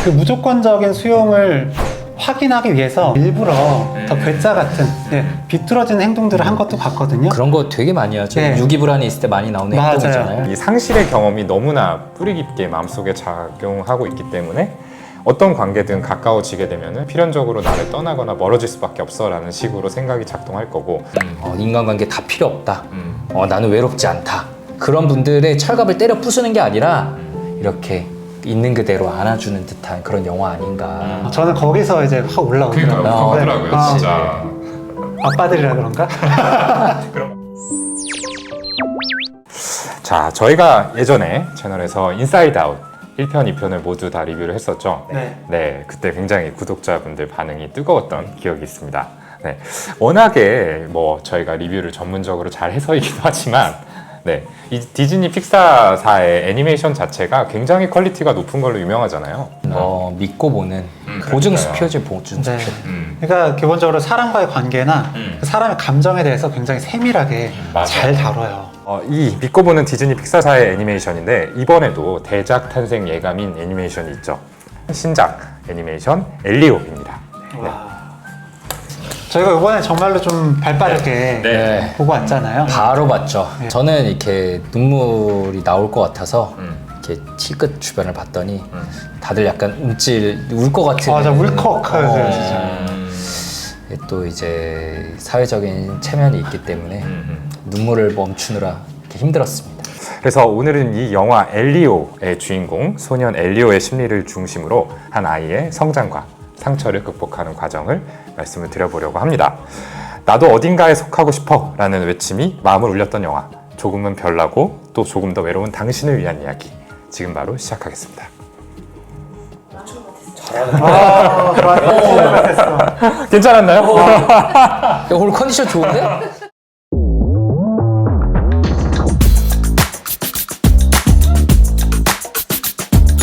그 무조건적인 수용을 확인하기 위해서 일부러 더 괴짜 같은 비뚤어진 행동들을 한 것도 같거든요. 그런 거 되게 많이 하죠. 네. 유기불안이 있을 때 많이 나오는 맞아요. 행동이잖아요. 이 상실의 경험이 너무나 뿌리 깊게 마음속에 작용하고 있기 때문에 어떤 관계든 가까워지게 되면 필연적으로 나를 떠나거나 멀어질 수밖에 없어 라는 식으로 생각이 작동할 거고 인간관계 다 필요 없다. 나는 외롭지 않다. 그런 분들의 철갑을 때려 부수는 게 아니라 이렇게 있는 그대로 안아주는 듯한 그런 영화 아닌가. 저는 거기서 이제 확 올라오더라고요. 그러니까요. 하더라고요, 아, 진짜. 아빠들이라 그런가? 자, 저희가 예전에 채널에서 인사이드 아웃 1편, 2편을 모두 다 리뷰를 했었죠. 네. 그때 굉장히 구독자분들 반응이 뜨거웠던 기억이 있습니다. 네, 워낙에 뭐 저희가 리뷰를 전문적으로 잘 해서이기도 하지만 이 디즈니 픽사사의 애니메이션 자체가 굉장히 퀄리티가 높은 걸로 유명하잖아요. 믿고 보는 보증수표지, 보증수표. 네. 그러니까 기본적으로 사람과의 관계나 그 사람의 감정에 대해서 굉장히 세밀하게 맞아요. 잘 다뤄요. 이 믿고 보는 디즈니 픽사사의 애니메이션인데 이번에도 대작 탄생 예감인 애니메이션이 있죠. 신작 애니메이션 엘리오입니다. 저희가 이번에 정말로 좀 발빠르게 네. 보고 왔잖아요. 바로 봤죠. 저는 이렇게 눈물이 나올 것 같아서 이렇게 힐끗 주변을 봤더니 다들 약간 울 것 같은. 맞아, 울컥하죠, 진짜. 또 이제 사회적인 체면이 있기 때문에 눈물을 멈추느라 이렇게 힘들었습니다. 그래서 오늘은 이 영화 엘리오의 주인공 소년 엘리오의 심리를 중심으로 한 아이의 성장과 상처를 극복하는 과정을 말씀을 드려보려고 합니다. 나도 어딘가에 속하고 싶어 라는 외침이 마음을 울렸던 영화, 조금은 별나고 또 조금 더 외로운 당신을 위한 이야기, 지금 바로 시작하겠습니다. 좋았어. 괜찮았나요? 야, 오늘 컨디션 좋은데?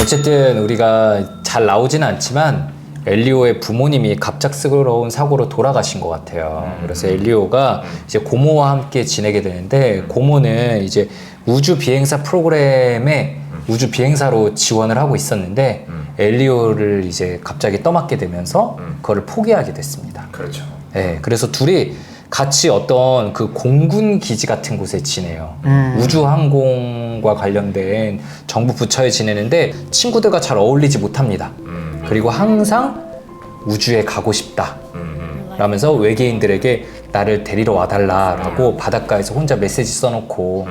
어쨌든 우리가 잘 나오지는 않지만 엘리오의 부모님이 갑작스러운 사고로 돌아가신 것 같아요. 그래서 엘리오가 이제 고모와 함께 지내게 되는데, 고모는 이제 우주 비행사 프로그램에 우주 비행사로 지원을 하고 있었는데 엘리오를 이제 갑자기 떠맡게 되면서 그거를 포기하게 됐습니다. 그렇죠. 네, 그래서 둘이 같이 어떤 그 공군 기지 같은 곳에 지내요. 우주항공과 관련된 정부 부처에 지내는데 친구들과 잘 어울리지 못합니다. 그리고 항상 우주에 가고 싶다 라면서 외계인들에게 나를 데리러 와달라라고 바닷가에서 혼자 메시지 써놓고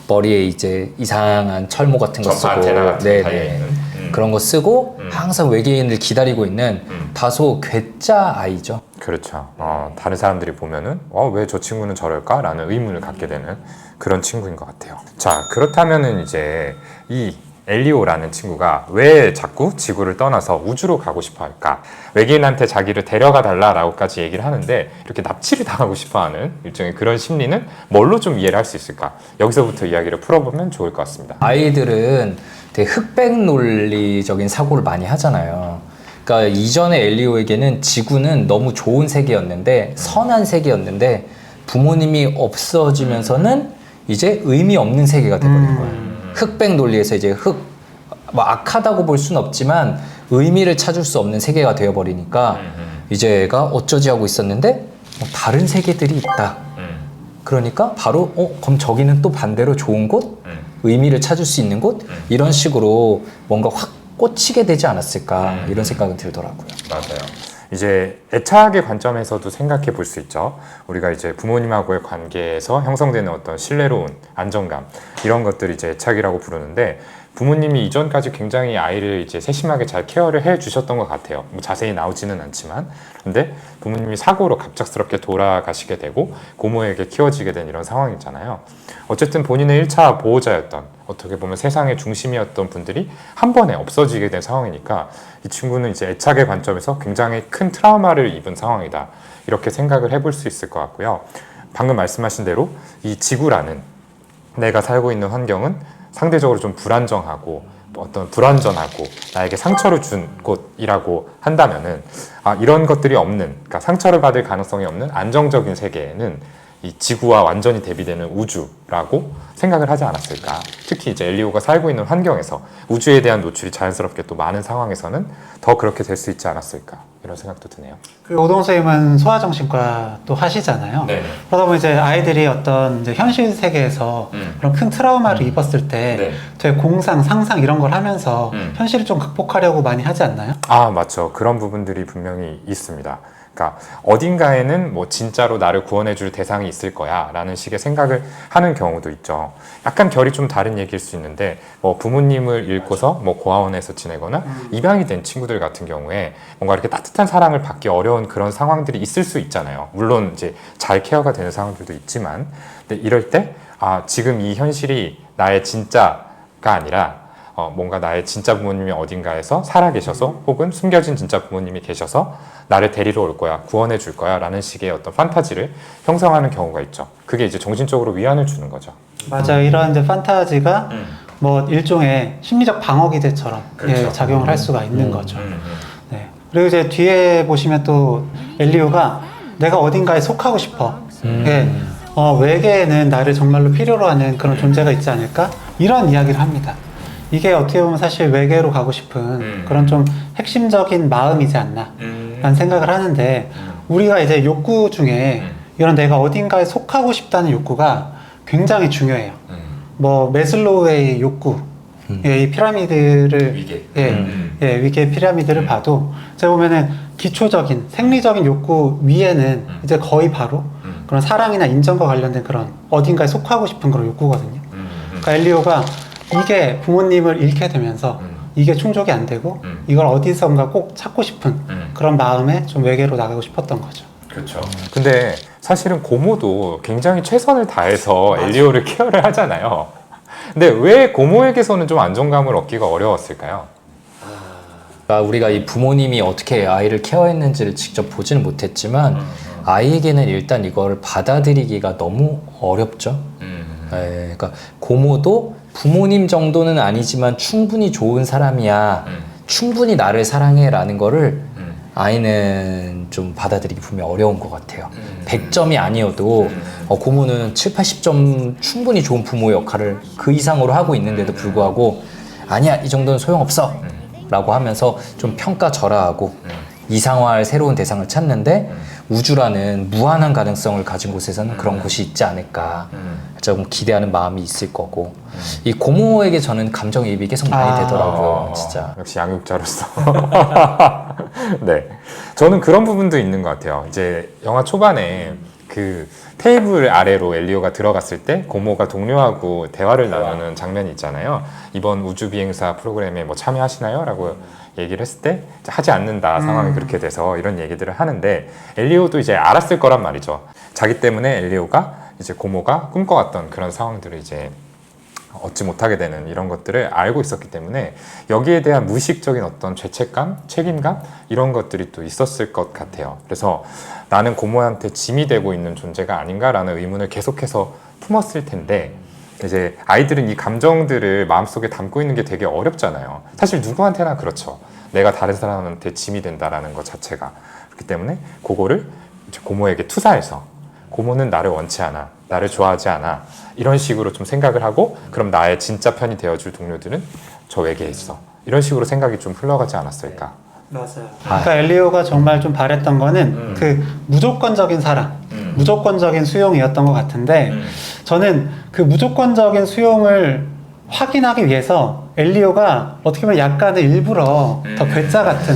머리에 이제 이상한 철모 같은 거 쓰고 안테나 같은 거 달려있는. 그런 거 쓰고 항상 외계인을 기다리고 있는 다소 괴짜 아이죠. 그렇죠. 다른 사람들이 보면은 왜 저 친구는 저럴까? 라는 의문을 갖게 되는 그런 친구인 것 같아요. 자, 그렇다면은 이제 이 엘리오라는 친구가 왜 자꾸 지구를 떠나서 우주로 가고 싶어 할까? 외계인한테 자기를 데려가 달라라고까지 얘기를 하는데 이렇게 납치를 당하고 싶어 하는 일종의 그런 심리는 뭘로 좀 이해를 할 수 있을까? 여기서부터 이야기를 풀어보면 좋을 것 같습니다. 아이들은 되게 흑백 논리적인 사고를 많이 하잖아요. 그러니까 이전에 엘리오에게는 지구는 너무 좋은 세계였는데, 선한 세계였는데 부모님이 없어지면서는 이제 의미 없는 세계가 돼버린 거예요. 흑백 논리에서 이제 뭐 악하다고 볼 수는 없지만 의미를 찾을 수 없는 세계가 되어버리니까 이제 애가 어쩌지 하고 있었는데 다른 세계들이 있다. 그러니까 바로 그럼 저기는 또 반대로 좋은 곳? 의미를 찾을 수 있는 곳? 이런 식으로 뭔가 확 꽂히게 되지 않았을까, 이런 생각은 들더라고요. 맞아요. 이제 애착의 관점에서도 생각해 볼 수 있죠. 우리가 이제 부모님하고의 관계에서 형성되는 어떤 신뢰로운 안정감, 이런 것들이 이제 애착이라고 부르는데, 부모님이 이전까지 굉장히 아이를 이제 세심하게 잘 케어를 해 주셨던 것 같아요. 뭐 자세히 나오지는 않지만. 근데 부모님이 사고로 갑작스럽게 돌아가시게 되고 고모에게 키워지게 된 이런 상황이잖아요. 어쨌든 본인의 1차 보호자였던, 어떻게 보면 세상의 중심이었던 분들이 한 번에 없어지게 된 상황이니까 이 친구는 이제 애착의 관점에서 굉장히 큰 트라우마를 입은 상황이다, 이렇게 생각을 해볼 수 있을 것 같고요. 방금 말씀하신 대로 이 지구라는, 내가 살고 있는 환경은 상대적으로 좀 불안정하고 어떤 불완전하고 나에게 상처를 준 곳이라고 한다면은 이런 것들이 없는, 그러니까 상처를 받을 가능성이 없는 안정적인 세계에는 이 지구와 완전히 대비되는 우주라고 생각을 하지 않았을까. 특히 이제 엘리오가 살고 있는 환경에서 우주에 대한 노출이 자연스럽게 또 많은 상황에서는 더 그렇게 될 수 있지 않았을까 이런 생각도 드네요. 그 오동 선생님은 소아정신과 또 하시잖아요. 네. 그러다 보면 이제 아이들이 어떤 이제 현실 세계에서 그런 큰 트라우마를 입었을 때 네. 되게 공상, 상상 이런 걸 하면서 현실을 좀 극복하려고 많이 하지 않나요? 아, 맞죠. 그런 부분들이 분명히 있습니다. 그러니까 어딘가에는 뭐 진짜로 나를 구원해줄 대상이 있을 거야 라는 식의 생각을 하는 경우도 있죠. 약간 결이 좀 다른 얘기일 수 있는데 뭐 부모님을 잃고서 뭐 고아원에서 지내거나 입양이 된 친구들 같은 경우에 뭔가 이렇게 따뜻한 사랑을 받기 어려운 그런 상황들이 있을 수 있잖아요. 물론 이제 잘 케어가 되는 상황들도 있지만, 근데 이럴 때 아, 지금 이 현실이 나의 진짜가 아니라 뭔가 나의 진짜 부모님이 어딘가에서 살아계셔서 혹은 숨겨진 진짜 부모님이 계셔서 나를 데리러 올 거야, 구원해 줄 거야 라는 식의 어떤 판타지를 형성하는 경우가 있죠. 그게 이제 정신적으로 위안을 주는 거죠. 맞아요. 이런 이제 판타지가 뭐 일종의 심리적 방어 기제처럼 그렇죠. 예, 작용을 할 수가 있는 거죠. 네. 그리고 이제 뒤에 보시면 또 엘리오가 내가 어딘가에 속하고 싶어. 예. 외계에는 나를 정말로 필요로 하는 그런 존재가 있지 않을까? 이런 이야기를 합니다. 이게 어떻게 보면 사실 외계로 가고 싶은 그런 좀 핵심적인 마음이지 않나 라는 생각을 하는데, 우리가 이제 욕구 중에 이런 내가 어딘가에 속하고 싶다는 욕구가 굉장히 중요해요. 뭐 메슬로우의 욕구, 예, 이 피라미드를 위계. 위계 피라미드를 봐도 제가 보면은 기초적인 생리적인 욕구 위에는 이제 거의 바로 그런 사랑이나 인정과 관련된 그런 어딘가에 속하고 싶은 그런 욕구거든요. 그러니까 엘리오가 이게 부모님을 잃게 되면서 이게 충족이 안 되고 이걸 어디선가 꼭 찾고 싶은 그런 마음에 좀 외계로 나가고 싶었던 거죠. 그렇죠. 근데 사실은 고모도 굉장히 최선을 다해서 엘리오를 케어를 하잖아요. 근데 왜 고모에게서는 좀 안정감을 얻기가 어려웠을까요? 그러니까 우리가 이 부모님이 어떻게 아이를 케어했는지를 직접 보지는 못했지만 아이에게는 일단 이걸 받아들이기가 너무 어렵죠. 네, 그러니까 고모도 부모님 정도는 아니지만 충분히 좋은 사람이야, 충분히 나를 사랑해라는 거를 아이는 좀 받아들이기 분명히 어려운 것 같아요. 100점이 아니어도 고모는 7, 80점 충분히 좋은 부모의 역할을 그 이상으로 하고 있는데도 불구하고 아니야, 이 정도는 소용없어 라고 하면서 좀 평가절하하고 이상화할 새로운 대상을 찾는데, 우주라는 무한한 가능성을 가진 곳에서는 그런 곳이 있지 않을까 조금 기대하는 마음이 있을 거고, 이 고모에게 저는 감정이입이 계속 많이 되더라고요. 진짜 역시 양육자로서. 네, 저는 그런 부분도 있는 것 같아요. 이제 영화 초반에 그 테이블 아래로 엘리오가 들어갔을 때 고모가 동료하고 대화를 나누는 장면이 있잖아요. 이번 우주 비행사 프로그램에 뭐 참여하시나요? 라고 얘기를 했을 때 하지 않는다, 상황이 그렇게 돼서 이런 얘기들을 하는데, 엘리오도 이제 알았을 거란 말이죠. 자기 때문에 엘리오가 이제 고모가 꿈꿔왔던 그런 상황들을 이제 얻지 못하게 되는 이런 것들을 알고 있었기 때문에 여기에 대한 무의식적인 어떤 죄책감, 책임감 이런 것들이 또 있었을 것 같아요. 그래서 나는 고모한테 짐이 되고 있는 존재가 아닌가라는 의문을 계속해서 품었을 텐데, 이제 아이들은 이 감정들을 마음속에 담고 있는 게 되게 어렵잖아요. 사실 누구한테나 그렇죠. 내가 다른 사람한테 짐이 된다라는 것 자체가. 그렇기 때문에 그거를 이제 고모에게 투사해서, 고모는 나를 원치 않아, 나를 좋아하지 않아, 이런 식으로 좀 생각을 하고, 그럼 나의 진짜 편이 되어줄 동료들은 저 외계에 있어, 이런 식으로 생각이 좀 흘러가지 않았을까. 맞아요. 그러니까 엘리오가 정말 좀 바랬던 거는 그 무조건적인 사랑, 무조건적인 수용이었던 것 같은데, 저는 그 무조건적인 수용을 확인하기 위해서 엘리오가 어떻게 보면 약간의 일부러 더 괴짜 같은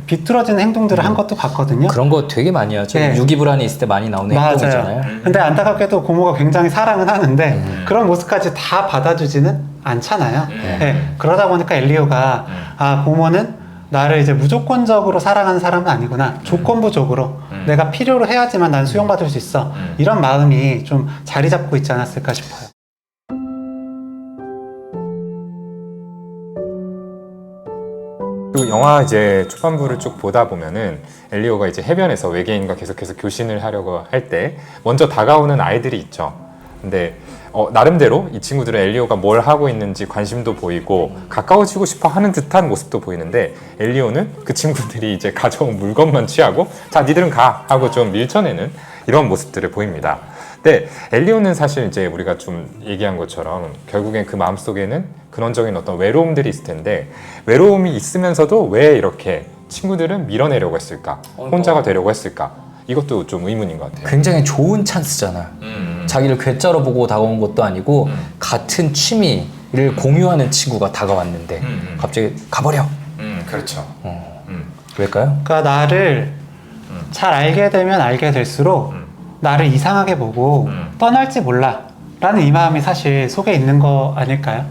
비뚤어진 행동들을 한 것도 같거든요. 그런 거 되게 많이 하죠. 네. 유기불안이 있을 때 많이 나오는 행동이잖아요. 근데 안타깝게도 고모가 굉장히 사랑은 하는데 그런 모습까지 다 받아주지는 않잖아요. 네. 그러다 보니까 엘리오가 아, 고모는 나를 이제 무조건적으로 사랑하는 사람은 아니구나, 조건부적으로 내가 필요로 해야지만 난 수용받을 수 있어, 이런 마음이 좀 자리 잡고 있지 않았을까 싶어요. 그리고 영화 이제 초반부를 쭉 보다 보면은 엘리오가 이제 해변에서 외계인과 계속해서 교신을 하려고 할 때 먼저 다가오는 아이들이 있죠. 근데 나름대로 이 친구들은 엘리오가 뭘 하고 있는지 관심도 보이고 가까워지고 싶어 하는 듯한 모습도 보이는데, 엘리오는 그 친구들이 이제 가져온 물건만 취하고 자, 니들은 가 하고 좀 밀쳐내는 이런 모습들을 보입니다. 근데 엘리오는 사실 이제 우리가 좀 얘기한 것처럼 결국엔 그 마음속에는 근원적인 어떤 외로움들이 있을 텐데 외로움이 있으면서도 왜 이렇게 친구들은 밀어내려고 했을까? 혼자가 되려고 했을까? 이것도 좀 의문인 것 같아요. 굉장히 좋은 찬스잖아. 자기를 괴짜로 보고 다가온 것도 아니고 같은 취미를 공유하는 친구가 다가왔는데 갑자기 가버려. 그렇죠. 왜일까요? 그러니까 나를 잘 알게 되면 알게 될수록 나를 이상하게 보고 떠날지 몰라 라는 이 마음이 사실 속에 있는 거 아닐까요?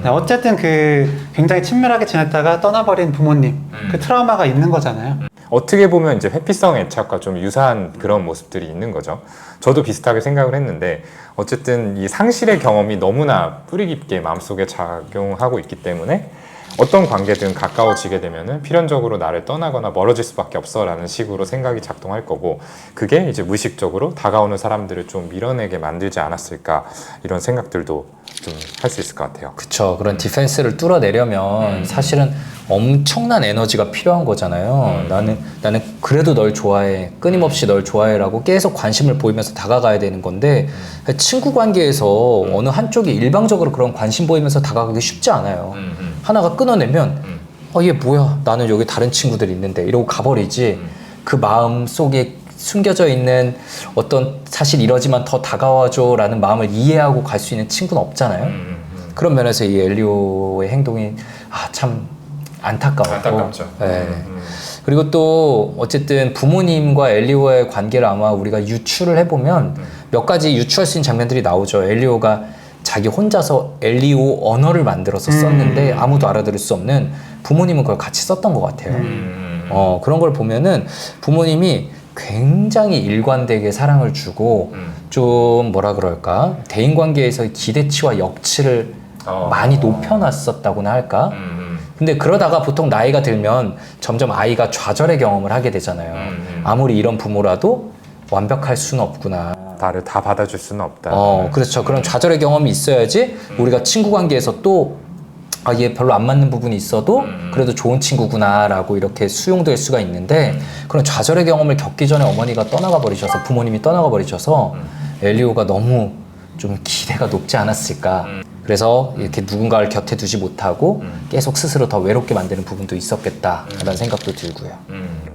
네, 어쨌든 그 굉장히 친밀하게 지냈다가 떠나버린 부모님 그 트라우마가 있는 거잖아요. 어떻게 보면 이제 회피성 애착과 좀 유사한 그런 모습들이 있는 거죠. 저도 비슷하게 생각을 했는데 어쨌든 이 상실의 경험이 너무나 뿌리 깊게 마음속에 작용하고 있기 때문에 어떤 관계든 가까워지게 되면은 필연적으로 나를 떠나거나 멀어질 수밖에 없어 라는 식으로 생각이 작동할 거고 그게 이제 무의식적으로 다가오는 사람들을 좀 밀어내게 만들지 않았을까 이런 생각들도 좀 할 수 있을 것 같아요. 그쵸. 그런 디펜스를 뚫어내려면 사실은 엄청난 에너지가 필요한 거잖아요. 나는 그래도 널 좋아해. 끊임없이 널 좋아해라고 계속 관심을 보이면서 다가가야 되는 건데 친구 관계에서 어느 한쪽이 일방적으로 그런 관심 보이면서 다가가기 쉽지 않아요. 하나가 끊어내면 얘 뭐야? 나는 여기 다른 친구들이 있는데 이러고 가버리지. 그 마음 속에 숨겨져 있는 어떤 사실 이러지만 더 다가와줘 라는 마음을 이해하고 갈 수 있는 친구는 없잖아요. 그런 면에서 이 엘리오의 행동이 참 안타까웠고 안타깝죠. 네. 그리고 또 어쨌든 부모님과 엘리오의 관계를 아마 우리가 유추를 해보면 몇 가지 유추할 수 있는 장면들이 나오죠. 엘리오가 자기 혼자서 엘리오 언어를 만들어서 썼는데 아무도 알아들을 수 없는 부모님은 그걸 같이 썼던 것 같아요. 그런 걸 보면은 부모님이 굉장히 일관되게 사랑을 주고 좀 뭐라 그럴까 대인관계에서의 기대치와 역치를 많이 높여놨었다고나 할까. 근데 그러다가 보통 나이가 들면 점점 아이가 좌절의 경험을 하게 되잖아요. 아무리 이런 부모라도 완벽할 수는 없구나. 나를 다 받아줄 수는 없다. 그렇죠. 그런 좌절의 경험이 있어야지 우리가 친구 관계에서 또 얘 별로 안 맞는 부분이 있어도 그래도 좋은 친구구나 라고 이렇게 수용될 수가 있는데 그런 좌절의 경험을 겪기 전에 어머니가 떠나가 버리셔서 부모님이 떠나가 버리셔서 엘리오가 너무 좀 기대가 높지 않았을까. 그래서 이렇게 누군가를 곁에 두지 못하고 계속 스스로 더 외롭게 만드는 부분도 있었겠다라는 생각도 들고요.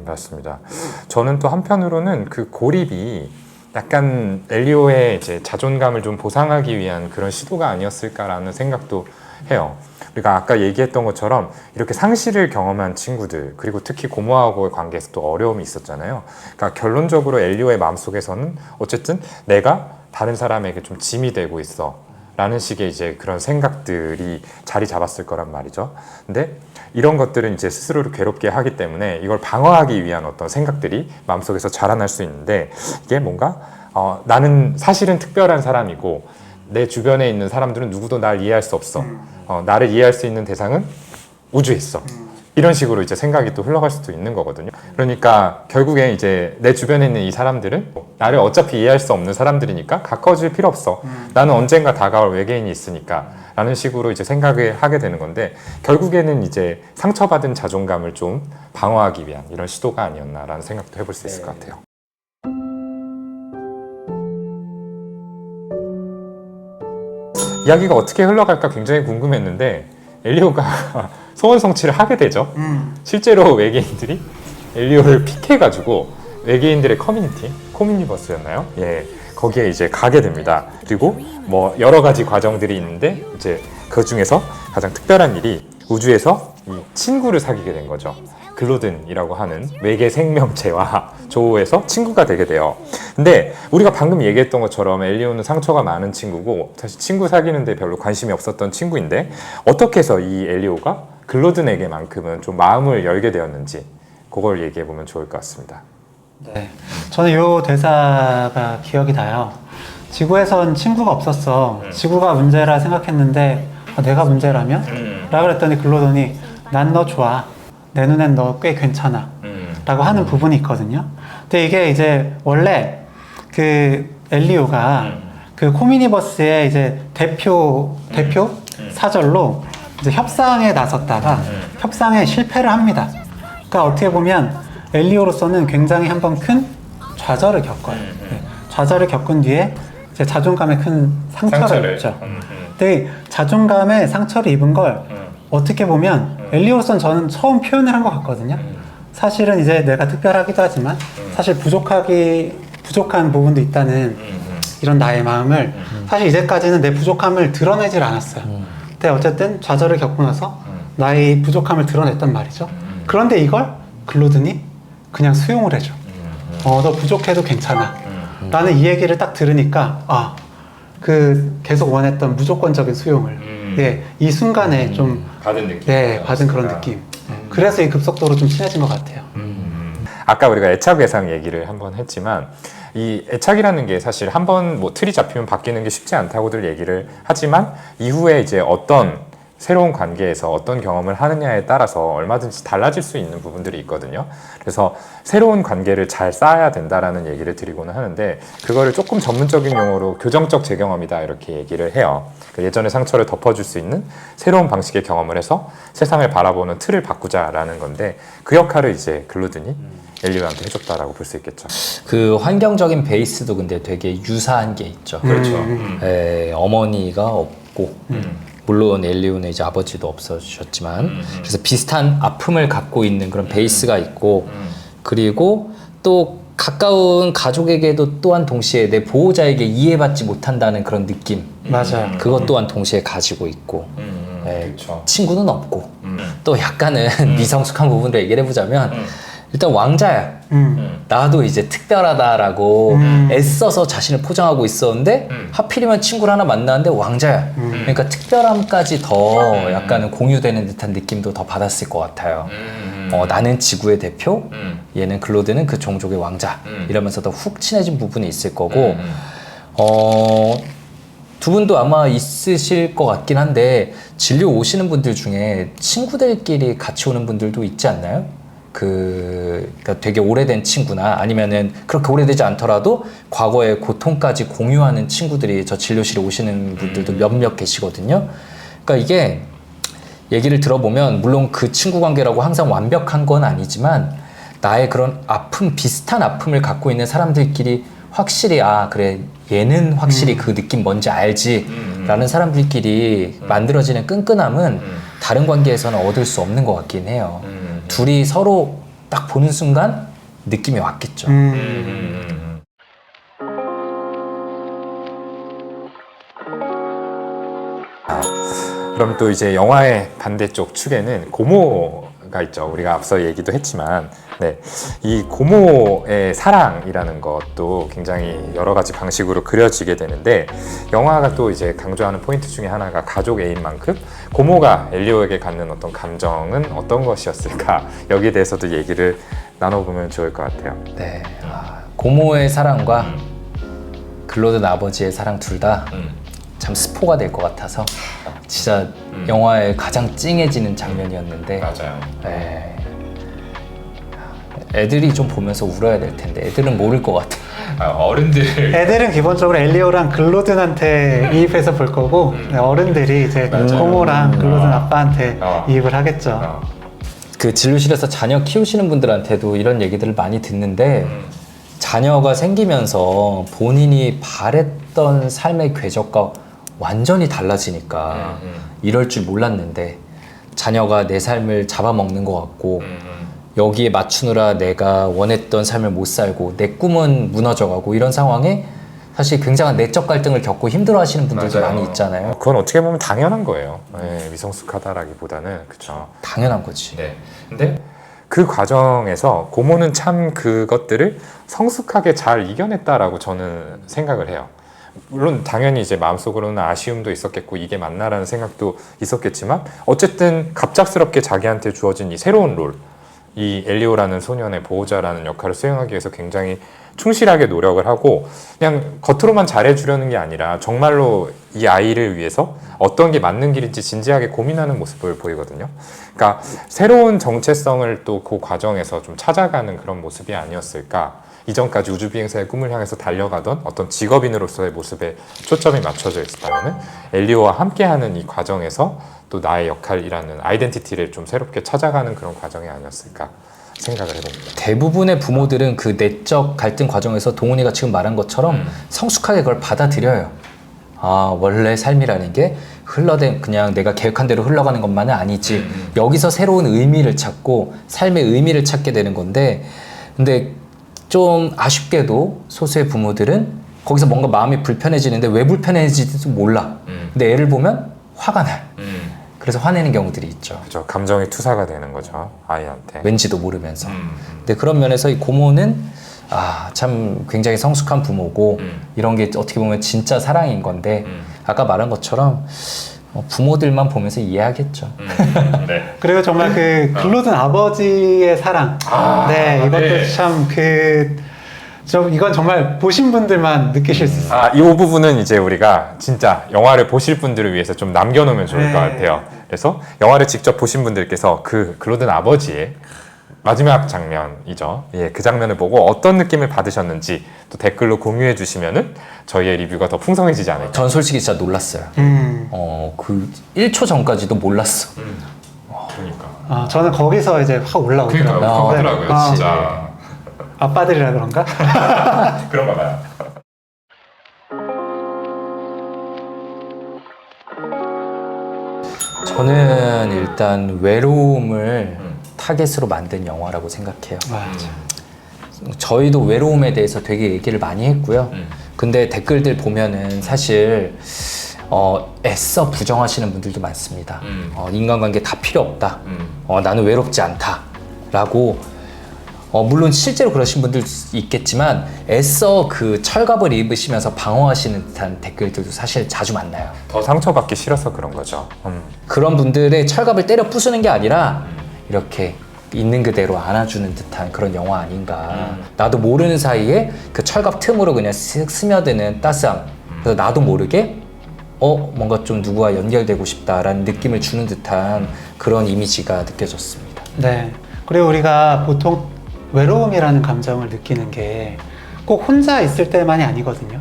맞습니다. 저는 또 한편으로는 그 고립이 약간 엘리오의 이제 자존감을 좀 보상하기 위한 그런 시도가 아니었을까라는 생각도 해요. 우리가 아까 얘기했던 것처럼 이렇게 상실을 경험한 친구들 그리고 특히 고모하고의 관계에서 또 어려움이 있었잖아요. 그러니까 결론적으로 엘리오의 마음속에서는 어쨌든 내가 다른 사람에게 좀 짐이 되고 있어 라는 식의 이제 그런 생각들이 자리 잡았을 거란 말이죠. 근데 이런 것들은 이제 스스로를 괴롭게 하기 때문에 이걸 방어하기 위한 어떤 생각들이 마음속에서 자라날 수 있는데 이게 뭔가 나는 사실은 특별한 사람이고 내 주변에 있는 사람들은 누구도 날 이해할 수 없어. 나를 이해할 수 있는 대상은 우주에 있어. 이런 식으로 이제 생각이 또 흘러갈 수도 있는 거거든요. 그러니까 결국에 이제 내 주변에 있는 이 사람들은 나를 어차피 이해할 수 없는 사람들이니까 가까워질 필요 없어. 나는 언젠가 다가올 외계인이 있으니까 라는 식으로 이제 생각을 하게 되는 건데 결국에는 이제 상처받은 자존감을 좀 방어하기 위한 이런 시도가 아니었나라는 생각도 해볼 수 있을 것 같아요. 이야기가 어떻게 흘러갈까 굉장히 궁금했는데 엘리오가 소원 성취를 하게 되죠. 실제로 외계인들이 엘리오를 픽해가지고 외계인들의 커뮤니티, 코미니버스였나요? 예, 거기에 이제 가게 됩니다. 그리고 뭐 여러 가지 과정들이 있는데 이제 그 중에서 가장 특별한 일이 우주에서 이 친구를 사귀게 된 거죠. 글로든이라고 하는 외계 생명체와 조우해서 친구가 되게 돼요. 근데 우리가 방금 얘기했던 것처럼 엘리오는 상처가 많은 친구고 사실 친구 사귀는데 별로 관심이 없었던 친구인데 어떻게 해서 이 엘리오가 글로든에게만큼은 좀 마음을 열게 되었는지 그걸 얘기해 보면 좋을 것 같습니다. 네, 저는 이 대사가 기억이 나요. 지구에선 친구가 없었어. 지구가 문제라 생각했는데 내가 문제라면? 라고 그랬더니 글로돈이 난 너 좋아. 내 눈엔 너 꽤 괜찮아. 라고 하는 부분이 있거든요. 근데 이게 이제 원래 그 엘리오가 그 코미니버스의 이제 대표 사절로 이제 협상에 나섰다가 협상에 실패를 합니다. 그러니까 어떻게 보면 엘리오로서는 굉장히 한번 큰 좌절을 겪어요. 네. 좌절을 겪은 뒤에 제 자존감에 큰 상처를 입죠. 근데 자존감에 상처를 입은 걸 어떻게 보면 엘리오로서는 저는 처음 표현을 한 것 같거든요. 사실은 이제 내가 특별하기도 하지만 사실 부족한 부분도 있다는 이런 나의 마음을 사실 이제까지는 내 부족함을 드러내질 않았어요. 근데 어쨌든 좌절을 겪고 나서 나의 부족함을 드러냈단 말이죠. 그런데 이걸 글로든이 그냥 수용을 해줘. 너 부족해도 괜찮아. 라는 이 얘기를 딱 들으니까 계속 원했던 무조건적인 수용을 이 순간에 좀 받은 느낌. 받은 그런 느낌. 그래서 이 급속도로 좀 친해진 것 같아요. 아까 우리가 애착 외상 얘기를 한번 했지만 이 애착이라는 게 사실 한번 뭐 틀이 잡히면 바뀌는 게 쉽지 않다고들 얘기를 하지만 이후에 이제 어떤 새로운 관계에서 어떤 경험을 하느냐에 따라서 얼마든지 달라질 수 있는 부분들이 있거든요. 그래서 새로운 관계를 잘 쌓아야 된다라는 얘기를 드리고는 하는데 그거를 조금 전문적인 용어로 교정적 재경험이다 이렇게 얘기를 해요. 예전의 상처를 덮어줄 수 있는 새로운 방식의 경험을 해서 세상을 바라보는 틀을 바꾸자라는 건데 그 역할을 이제 글로든이 엘리오한테 해줬다라고 볼 수 있겠죠. 그 환경적인 베이스도 근데 되게 유사한 게 있죠. 그렇죠. 어머니가 없고 물론 엘리오는 이제 아버지도 없어지셨지만 그래서 비슷한 아픔을 갖고 있는 그런 베이스가 있고 그리고 또 가까운 가족에게도 또한 동시에 내 보호자에게 이해받지 못한다는 그런 느낌 맞아요. 그것 또한 동시에 가지고 있고 그렇죠. 친구는 없고 또 약간은 미성숙한 부분을 얘기를 해보자면 일단 왕자야. 나도 이제 특별하다라고 애써서 자신을 포장하고 있었는데 하필이면 친구를 하나 만나는데 왕자야. 그러니까 특별함까지 더 약간은 공유되는 듯한 느낌도 더 받았을 것 같아요. 나는 지구의 대표, 얘는 글로드는 그 종족의 왕자. 이러면서 더 훅 친해진 부분이 있을 거고 두 분도 아마 있으실 것 같긴 한데 진료 오시는 분들 중에 친구들끼리 같이 오는 분들도 있지 않나요? 그러니까 되게 오래된 친구나 아니면은 그렇게 오래되지 않더라도 과거의 고통까지 공유하는 친구들이 저 진료실에 오시는 분들도 몇몇 계시거든요. 그러니까 이게 얘기를 들어보면 물론 그 친구 관계라고 항상 완벽한 건 아니지만 나의 그런 아픔, 비슷한 아픔을 갖고 있는 사람들끼리 확실히 그래 얘는 확실히 그 느낌 뭔지 알지 라는 사람들끼리 만들어지는 끈끈함은 다른 관계에서는 얻을 수 없는 것 같긴 해요. 둘이 서로 딱 보는 순간 느낌이 왔겠죠. 그럼 또 이제 영화의 반대쪽 축에는 고모가 있죠. 우리가 앞서 얘기도 했지만 이 고모의 사랑이라는 것도 굉장히 여러 가지 방식으로 그려지게 되는데 영화가 또 이제 강조하는 포인트 중에 하나가 가족 애인 만큼 고모가 엘리오에게 갖는 어떤 감정은 어떤 것이었을까 여기에 대해서도 얘기를 나눠보면 좋을 것 같아요. 네, 고모의 사랑과 글로든 아버지의 사랑 둘 다 참 스포가 될 것 같아서 진짜 영화의 가장 찡해지는 장면이었는데 맞아요. 네. 애들이 좀 보면서 울어야 될 텐데 애들은 모를 것 같아. 어른들 애들은 기본적으로 엘리오랑 글로든한테 이입해서 볼 거고 어른들이 이제 고모랑 글로든 아빠한테 이입을 하겠죠. 그 진료실에서 자녀 키우시는 분들한테도 이런 얘기들을 많이 듣는데 자녀가 생기면서 본인이 바랬던 삶의 궤적과 완전히 달라지니까 이럴 줄 몰랐는데 자녀가 내 삶을 잡아먹는 것 같고 여기에 맞추느라 내가 원했던 삶을 못 살고 내 꿈은 무너져가고 이런 상황에 사실 굉장한 내적 갈등을 겪고 힘들어 하시는 분들도 맞아요. 많이 있잖아요. 그건 어떻게 보면 당연한 거예요. 미성숙하다라기보다는 그렇죠. 당연한 거지. 네. 근데 그 과정에서 고모는 참 그것들을 성숙하게 잘 이겨냈다라고 저는 생각을 해요. 물론 당연히 이제 마음속으로는 아쉬움도 있었겠고 이게 맞나라는 생각도 있었겠지만 어쨌든 갑작스럽게 자기한테 주어진 이 새로운 롤, 이 엘리오라는 소년의 보호자라는 역할을 수행하기 위해서 굉장히 충실하게 노력을 하고 그냥 겉으로만 잘해주려는 게 아니라 정말로 이 아이를 위해서 어떤 게 맞는 길인지 진지하게 고민하는 모습을 보이거든요. 그러니까 새로운 정체성을 또 그 과정에서 좀 찾아가는 그런 모습이 아니었을까. 이전까지 우주비행사의 꿈을 향해서 달려가던 어떤 직업인으로서의 모습에 초점이 맞춰져 있었다면 엘리오와 함께하는 이 과정에서 또 나의 역할이라는 아이덴티티를 좀 새롭게 찾아가는 그런 과정이 아니었을까 생각을 해봅니다. 대부분의 부모들은 그 내적 갈등 과정에서 동훈이가 지금 말한 것처럼 성숙하게 그걸 받아들여요. 아, 원래 삶이라는 게 그냥 내가 계획한 대로 흘러가는 것만은 아니지. 여기서 새로운 의미를 찾고 삶의 의미를 찾게 되는 건데, 근데 좀 아쉽게도 소수의 부모들은 거기서 뭔가 마음이 불편해지는데 왜 불편해지지도 몰라. 근데 애를 보면 화가 나요. 그래서 화내는 경우들이 있죠. 그죠. 감정의 투사가 되는 거죠. 아이한테. 왠지도 모르면서. 근데 그런 면에서 이 고모는 참 굉장히 성숙한 부모고 이런 게 어떻게 보면 진짜 사랑인 건데 아까 말한 것처럼 부모들만 보면서 이해하겠죠. 네. 그리고 정말 그 글로든 아버지의 사랑. 네, 이것도 네. 참 이건 정말 보신 분들만 느끼실 수 있어요. 이 부분은 이제 우리가 진짜 영화를 보실 분들을 위해서 좀 남겨놓으면 좋을 것 네. 같아요. 그래서 영화를 직접 보신 분들께서 그 글로든 아버지의 마지막 장면이죠. 예, 그 장면을 보고 어떤 느낌을 받으셨는지 또 댓글로 공유해 주시면은 저희의 리뷰가 더 풍성해지지 않을까. 전 솔직히 진짜 놀랐어요. 그 1초 전까지도 몰랐어. 그러니까. 저는 거기서 이제 확 올라오더라고요. 하더라고요, 네. 진짜. 아빠들이라 그런가? 그런가 봐요. 저는 일단 외로움을 타겟으로 만든 영화라고 생각해요. 맞아. 저희도 외로움에 대해서 되게 얘기를 많이 했고요. 근데 댓글들 보면은 사실 애써 부정하시는 분들도 많습니다. 인간관계 다 필요 없다. 나는 외롭지 않다. 라고 물론 실제로 그러신 분들 있겠지만 애써 그 철갑을 입으시면서 방어하시는 듯한 댓글들도 사실 자주 만나요. 더 상처받기 싫어서 그런 거죠. 그런 분들의 철갑을 때려 부수는 게 아니라 이렇게 있는 그대로 안아주는 듯한 그런 영화 아닌가. 나도 모르는 사이에 그 철갑 틈으로 그냥 쓱 스며드는 따스함. 그래서 나도 모르게 뭔가 좀 누구와 연결되고 싶다라는 느낌을 주는 듯한 그런 이미지가 느껴졌습니다. 네. 그리고 우리가 보통 외로움이라는 감정을 느끼는 게 꼭 혼자 있을 때만이 아니거든요.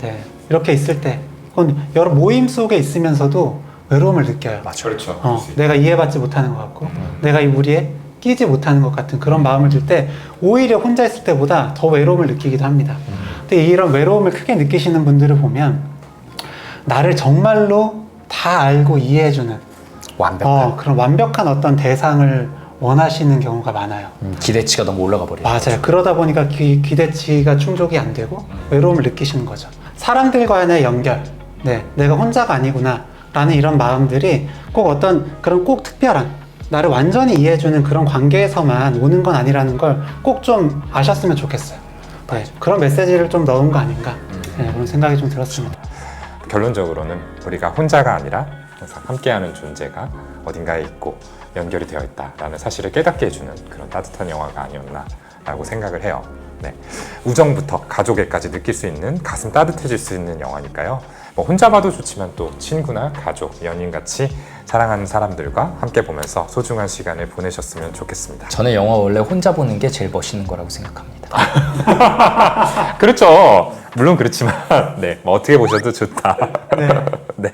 네. 이렇게 있을 때, 혹은 여러 모임 속에 있으면서도 외로움을 느껴요. 그렇죠. 내가 이해받지 못하는 것 같고, 내가 이 무리에 끼지 못하는 것 같은 그런 마음을 들 때, 오히려 혼자 있을 때보다 더 외로움을 느끼기도 합니다. 근데 이런 외로움을 크게 느끼시는 분들을 보면, 나를 정말로 다 알고 이해해주는 완벽한. 그런 완벽한 어떤 대상을 원하시는 경우가 많아요. 기대치가 너무 올라가 버려요. 맞아요. 그러다 보니까 기대치가 충족이 안 되고 외로움을 느끼시는 거죠. 사람들과의 연결, 네, 내가 혼자가 아니구나 라는 이런 마음들이 꼭 어떤 그런 꼭 특별한 나를 완전히 이해해주는 그런 관계에서만 오는 건 아니라는 걸 꼭 좀 아셨으면 좋겠어요. 네, 그런 메시지를 좀 넣은 거 아닌가, 네, 그런 생각이 좀 들었습니다. 결론적으로는 우리가 혼자가 아니라 항상 함께하는 존재가 어딘가에 있고 연결이 되어 있다라는 사실을 깨닫게 해주는 그런 따뜻한 영화가 아니었나라고 생각을 해요. 네. 우정부터 가족에까지 느낄 수 있는, 가슴 따뜻해질 수 있는 영화니까요. 뭐 혼자 봐도 좋지만 또 친구나 가족, 연인같이 사랑하는 사람들과 함께 보면서 소중한 시간을 보내셨으면 좋겠습니다. 저는 영화 원래 혼자 보는 게 제일 멋있는 거라고 생각합니다. 그렇죠. 물론 그렇지만 네, 뭐 어떻게 보셔도 좋다. 네. 네.